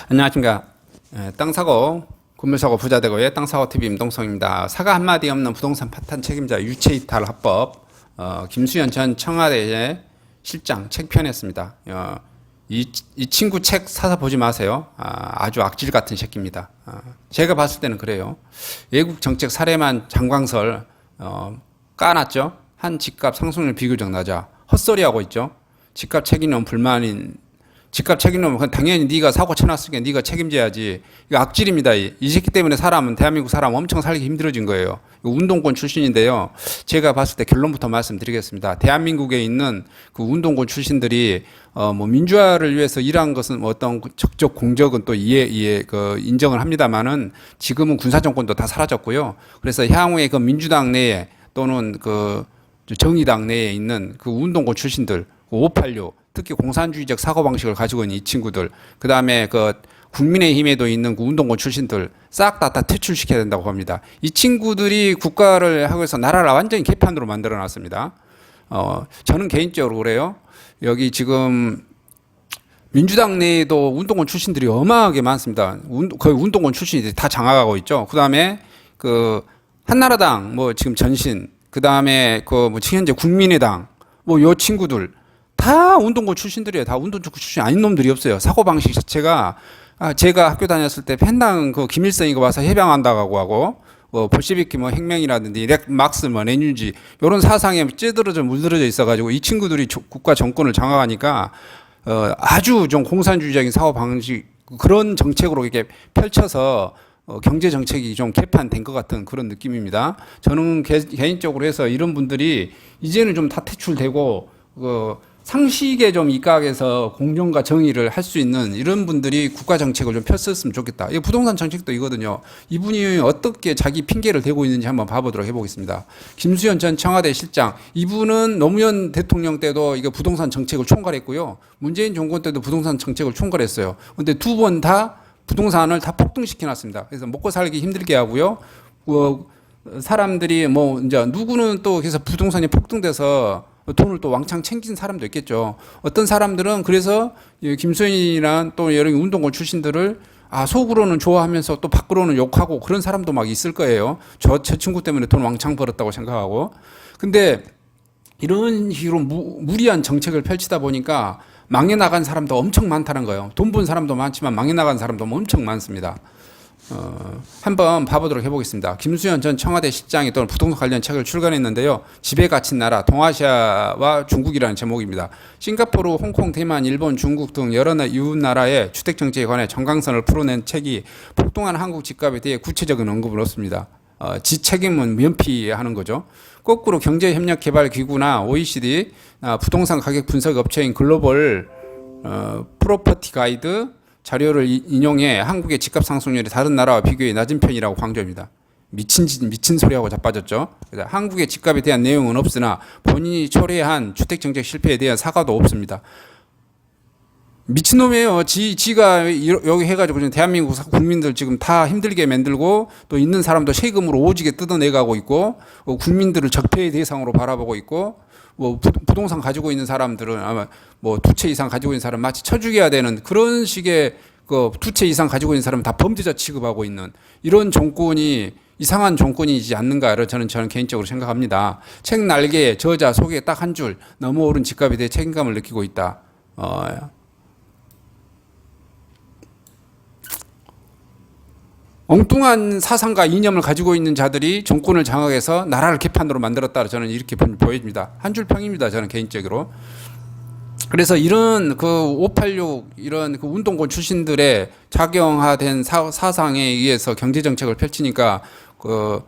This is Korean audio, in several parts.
안녕하십니까. 땅사고, 건물사고 부자되고의 땅사고TV 임동성입니다. 사과 한마디 없는 부동산 파탄 책임자 유체이탈 합법, 김수현 전 청와대 실장 책 펴냈습니다. 이 친구 책 사서 보지 마세요. 아주 악질 같은 새끼입니다. 제가 봤을 때는 그래요. 외국 정책 사례만 장광설 까놨죠. 한 집값 상승률 비교적 낮아. 헛소리하고 있죠. 집값 책임론 불만인 집값 책임론 당연히 네가 사고 쳐놨으니까 네가 책임져야지. 이거 악질입니다. 이 새끼 때문에 대한민국 사람 엄청 살기 힘들어진 거예요. 운동권 출신인데요. 제가 봤을 때 결론부터 말씀드리겠습니다. 대한민국에 있는 그 운동권 출신들이 뭐 민주화를 위해서 일한 것은 뭐 어떤 적적 공적은 또 인정을 합니다만은 지금은 군사정권도 다 사라졌고요. 그래서 향후에 그 민주당 내에 또는 그 정의당 내에 있는 그 운동권 출신들 586 특히 공산주의적 사고방식을 가지고 있는 이 친구들, 그 다음에 그 국민의힘에도 있는 그 운동권 출신들 싹 다 퇴출시켜야 된다고 봅니다. 이 친구들이 국가를 하고 해서 나라를 완전히 개판으로 만들어 놨습니다. 저는 개인적으로 그래요. 여기 지금 민주당 내에도 운동권 출신들이 어마하게 많습니다. 거의 운동권 출신들이 다 장악하고 있죠. 그 다음에 그 한나라당, 뭐 지금 전신, 그 다음에 그 뭐 현재 국민의당, 뭐 요 친구들, 다 운동권 출신들이에요. 다 운동권 출신 아닌 놈들이 없어요. 사고방식 자체가, 제가 학교 다녔을 때 펜당 그 김일성이가 와서 해방한다고 하고, 볼시비키 뭐 혁명이라든지 막스 뭐 레닌지, 요런 사상에 찌들어져 물들어져 있어가지고 이 친구들이 국가 정권을 장악하니까, 아주 좀 공산주의적인 사고방식, 그런 정책으로 이렇게 펼쳐서 경제 정책이 좀 개판된 것 같은 그런 느낌입니다. 저는 개인적으로 해서 이런 분들이 이제는 좀 다 퇴출되고, 상식에 좀 입각해서 공정과 정의를 할 수 있는 이런 분들이 국가 정책을 좀 폈었으면 좋겠다. 이 부동산 정책도 이거든요. 이분이 어떻게 자기 핑계를 대고 있는지 한번 봐보도록 해보겠습니다. 김수현 전 청와대 실장, 이분은 노무현 대통령 때도 이거 부동산 정책을 총괄했고요. 문재인 정권 때도 부동산 정책을 총괄했어요. 근데 두 번 다 부동산을 다 폭등시켜놨습니다. 그래서 먹고 살기 힘들게 하고요. 사람들이 뭐 이제 누구는 또 그래서 부동산이 폭등돼서 돈을 또 왕창 챙긴 사람도 있겠죠. 어떤 사람들은 그래서 김수현이란 또 여러 운동권 출신들을 속으로는 좋아하면서 또 밖으로는 욕하고 그런 사람도 막 있을 거예요. 저 친구 때문에 돈 왕창 벌었다고 생각하고. 근데 이런 식으로 무리한 정책을 펼치다 보니까 망해 나간 사람도 엄청 많다는 거예요. 돈 번 사람도 많지만 망해 나간 사람도 엄청 많습니다. 한번 봐보도록 해보겠습니다. 김수현 전 청와대 실장이 또 부동산 관련 책을 출간했는데요. 집에 갇힌 나라, 동아시아와 중국이라는 제목입니다. 싱가포르, 홍콩, 대만, 일본, 중국 등 여러 이웃 나라의 주택 정책에 관해 정강선을 풀어낸 책이 폭등한 한국 집값에 대해 구체적인 언급을 얻습니다. 지 책임은 면피하는 거죠. 거꾸로 경제협력개발기구나 OECD 부동산 가격 분석 업체인 글로벌 프로퍼티 가이드 자료를 인용해 한국의 집값 상승률이 다른 나라와 비교해 낮은 편이라고 강조합니다. 미친 소리하고 자빠졌죠. 그래서 한국의 집값에 대한 내용은 없으나 본인이 초래한 주택정책 실패에 대한 사과도 없습니다. 미친놈이에요. 지가 여기 해가지고 대한민국 국민들 지금 다 힘들게 만들고 또 있는 사람도 세금으로 오지게 뜯어내가고 있고 국민들을 적폐의 대상으로 바라보고 있고 뭐 부동산 가지고 있는 사람들은 아마 뭐 2채 이상 가지고 있는 사람 마치 쳐 죽여야 되는 그런 식의 그 2채 이상 가지고 있는 사람은 다 범죄자 취급하고 있는 이런 정권이 이상한 정권이지 않는가를 저는 개인적으로 생각합니다. 책 날개에 저자 속에 딱 한 줄 너무 오른 집값에 대해 책임감을 느끼고 있다. 엉뚱한 사상과 이념을 가지고 있는 자들이 정권을 장악해서 나라를 개판으로 만들었다. 저는 이렇게 보여집니다. 한 줄 평입니다. 저는 개인적으로. 그래서 이런 그 586 이런 그 운동권 출신들의 작용화된 사상에 의해서 경제정책을 펼치니까 그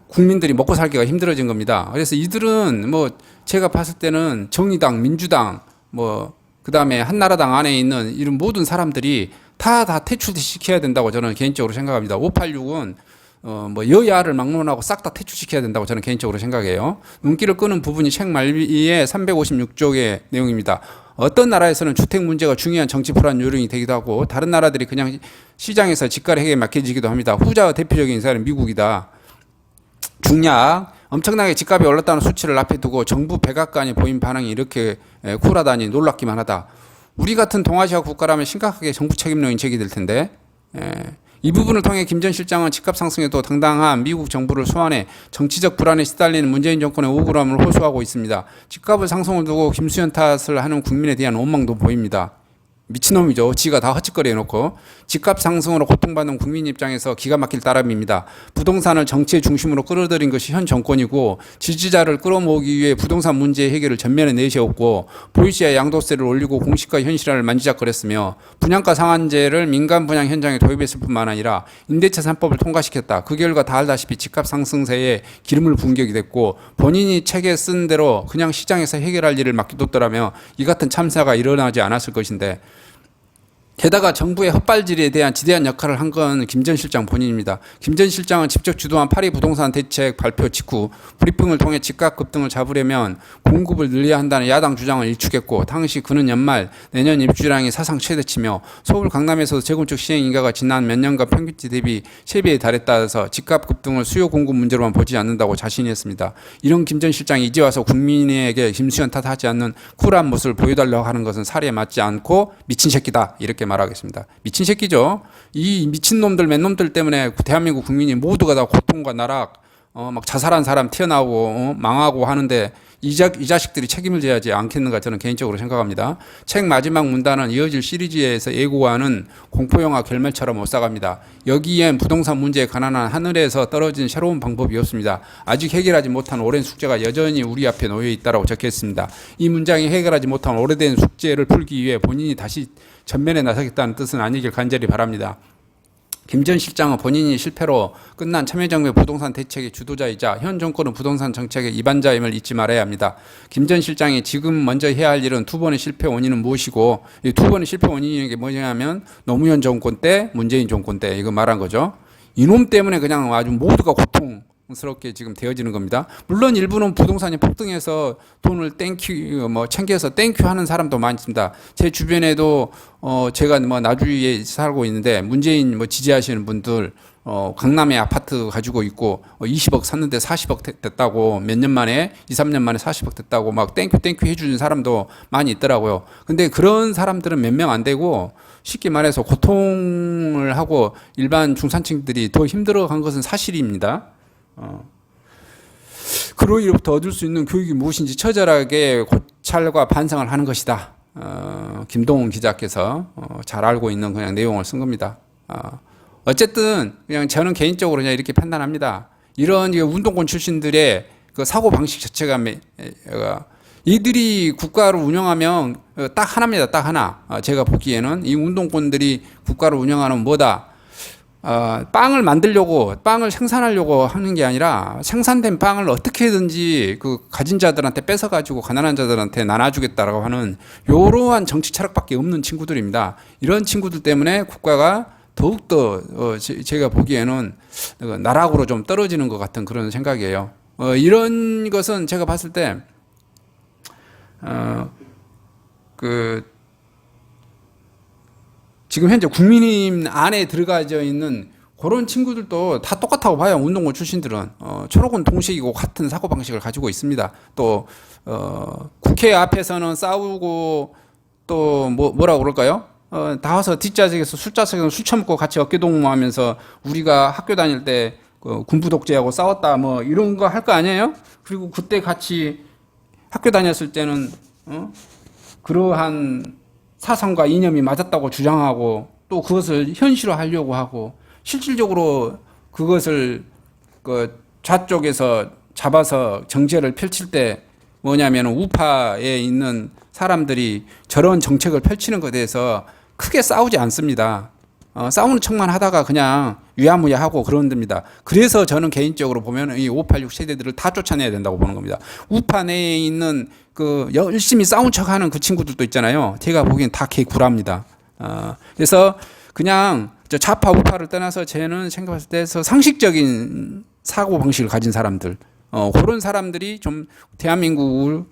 국민들이 먹고 살기가 힘들어진 겁니다. 그래서 이들은 뭐 제가 봤을 때는 정의당, 민주당, 뭐 그 다음에 한나라당 안에 있는 이런 모든 사람들이 다 퇴출시켜야 된다고 저는 개인적으로 생각합니다. 586은 뭐 여야를 막론하고 싹 다 퇴출시켜야 된다고 저는 개인적으로 생각해요. 눈길을 끄는 부분이 책 말미에 356쪽의 내용입니다. 어떤 나라에서는 주택 문제가 중요한 정치 불안 요인이 되기도 하고 다른 나라들이 그냥 시장에서 집가력에 맡겨지기도 합니다. 후자의 대표적인 사례는 미국이다. 중약 엄청나게 집값이 올랐다는 수치를 앞에 두고 정부 백악관이 보인 반응이 이렇게 쿨하다니 놀랍기만 하다. 우리 같은 동아시아 국가라면 심각하게 정부 책임론이 제기될 텐데. 예. 이 부분을 통해 김 전 실장은 집값 상승에도 당당한 미국 정부를 소환해 정치적 불안에 시달리는 문재인 정권의 억울함을 호소하고 있습니다. 집값을 상승을 두고 김수현 탓을 하는 국민에 대한 원망도 보입니다. 미친놈이죠. 지가 다 헛짓거리 해놓고. 집값 상승으로 고통받는 국민 입장에서 기가 막힐 따름입니다. 부동산을 정치의 중심으로 끌어들인 것이 현 정권이고 지지자를 끌어모으기 위해 부동산 문제 해결을 전면에 내세웠고 보이시아 양도세를 올리고 공시가 현실화를 만지작거렸으며 분양가 상한제를 민간 분양 현장에 도입했을 뿐만 아니라 임대차 3법을 통과시켰다. 그 결과 다 알다시피 집값 상승세에 기름을 부은 격이 됐고 본인이 책에 쓴 대로 그냥 시장에서 해결할 일을 맡겨뒀더라며 이 같은 참사가 일어나지 않았을 것인데 게다가 정부의 헛발질에 대한 지대한 역할을 한 건 김 전 실장 본인입니다. 김 전 실장은 직접 주도한 파리 부동산 대책 발표 직후 브리핑을 통해 집값 급등을 잡으려면 공급을 늘려야 한다는 야당 주장을 일축했고 당시 그는 연말 내년 입주량이 사상 최대치며 서울 강남에서도 재건축 시행 인가가 지난 몇 년간 평균치 대비 3배에 달했다해서 집값 급등을 수요 공급 문제로만 보지 않는다고 자신이 했습니다. 이런 김 전 실장이 이제 와서 국민에게 김수현 탓하지 않는 쿨한 모습을 보여달라고 하는 것은 사리에 맞지 않고 미친 새끼다 이렇게 말하겠습니다. 미친 새끼죠. 이 미친놈들 맨놈들 때문에 대한민국 국민이 모두가 다 고통과 나락 막 자살한 사람 튀어나오고 망하고 하는데 이 자식들이 책임을 져야지 않겠는가 저는 개인적으로 생각합니다. 책 마지막 문단은 이어질 시리즈에서 예고하는 공포영화 결말처럼 오싹합니다. 여기엔 부동산 문제에 관한 하늘에서 떨어진 새로운 방법이 없습니다. 아직 해결하지 못한 오랜 숙제가 여전히 우리 앞에 놓여 있다고 적혀 있습니다. 이 문장이 해결하지 못한 오래된 숙제를 풀기 위해 본인이 다시 전면에 나서겠다는 뜻은 아니길 간절히 바랍니다. 김 전 실장은 본인이 실패로 끝난 참여정부의 부동산 대책의 주도자이자 현 정권은 부동산 정책의 이반자임을 잊지 말아야 합니다. 김 전 실장이 지금 먼저 해야 할 일은 두 번의 실패 원인은 무엇이고 이 두 번의 실패 원인이 뭐냐면 노무현 정권 때 문재인 정권 때 이거 말한 거죠. 이놈 때문에 그냥 아주 모두가 고통스럽게 지금 되어지는 겁니다. 물론 일부는 부동산이 폭등해서 돈을 챙겨서 땡큐 하는 사람도 많이 있습니다. 제 주변에도 제가 나주에 살고 있는데 문재인 지지하시는 분들 강남에 아파트 가지고 있고 20억 샀는데 40억 됐다고 몇 년 만에 2, 3년 만에 40억 됐다고 막 땡큐 해주는 사람도 많이 있더라고요. 근데 그런 사람들은 몇 명 안 되고 쉽게 말해서 고통을 하고 일반 중산층들이 더 힘들어간 것은 사실입니다. 그로부터 얻을 수 있는 교육이 무엇인지 처절하게 고찰과 반성을 하는 것이다. 김동훈 기자께서 잘 알고 있는 그냥 내용을 쓴 겁니다. 어쨌든 그냥 저는 개인적으로 그냥 이렇게 판단합니다. 이런 운동권 출신들의 그 사고 방식 자체가 이들이 국가를 운영하면 딱 하나입니다. 딱 하나. 제가 보기에는 이 운동권들이 국가를 운영하는 뭐다. 빵을 생산하려고 하는 게 아니라 생산된 빵을 어떻게든지 그 가진 자들한테 뺏어가지고 가난한 자들한테 나눠주겠다라고 하는 이러한 정치 철학밖에 없는 친구들입니다. 이런 친구들 때문에 국가가 더욱더 제가 보기에는 나락으로 좀 떨어지는 것 같은 그런 생각이에요. 이런 것은 제가 봤을 때 지금 현재 국민의힘 안에 들어가져 있는 그런 친구들도 다 똑같다고 봐요. 운동권 출신들은 초록은 동식이고 같은 사고방식을 가지고 있습니다. 또 국회 앞에서는 싸우고 또 뭐라고 그럴까요? 나와서 뒷좌석에서 술자석에서 술 처먹고 같이 어깨동무하면서 우리가 학교 다닐 때 군부 독재하고 싸웠다 뭐 이런 거 할 거 아니에요? 그리고 그때 같이 학교 다녔을 때는 그러한 사상과 이념이 맞았다고 주장하고 또 그것을 현실화하려고 하고 실질적으로 그것을 좌쪽에서 잡아서 정제를 펼칠 때 뭐냐면 우파에 있는 사람들이 저런 정책을 펼치는 것에 대해서 크게 싸우지 않습니다. 싸우는 척만 하다가 그냥 유야무야하고 그런 겁니다. 그래서 저는 개인적으로 보면 이 586 세대들을 다 쫓아내야 된다고 보는 겁니다. 우파 내에 있는 열심히 싸운 척하는 그 친구들도 있잖아요. 제가 보기엔 다 개구라입니다. 그래서 그냥 좌파 우파를 떠나서 저는 생각했을 때서 상식적인 사고 방식을 가진 사람들, 그런 사람들이 좀 대한민국을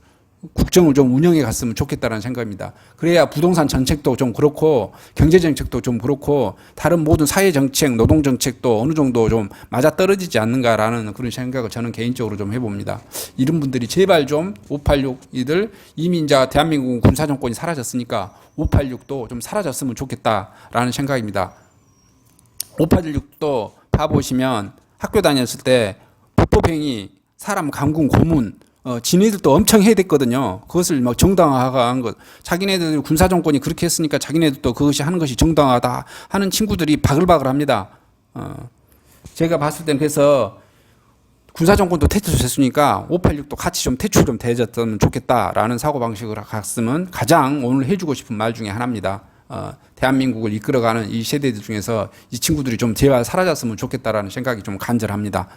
국정을 좀 운영해 갔으면 좋겠다는 생각입니다. 그래야 부동산 정책도 좀 그렇고 경제 정책도 좀 그렇고 다른 모든 사회 정책, 노동 정책도 어느 정도 좀 맞아떨어지지 않는가라는 그런 생각을 저는 개인적으로 좀 해봅니다. 이런 분들이 제발 좀 586 이들 이미 이제 대한민국 군사 정권이 사라졌으니까 586도 좀 사라졌으면 좋겠다라는 생각입니다. 586도 봐보시면 학교 다녔을 때 불법행위, 사람 감금, 고문, 지네들도 엄청 해댔거든요. 그것을 막 정당화한 것. 자기네들 군사정권이 그렇게 했으니까 자기네들도 그것이 하는 것이 정당하다 하는 친구들이 바글바글 합니다. 제가 봤을 때는 그래서 군사정권도 퇴출됐으니까 586도 같이 좀 퇴출 좀 되었으면 좋겠다라는 사고방식을 갔으면 가장 오늘 해주고 싶은 말 중에 하나입니다. 대한민국을 이끌어가는 이 세대들 중에서 이 친구들이 좀 제발 사라졌으면 좋겠다라는 생각이 좀 간절합니다.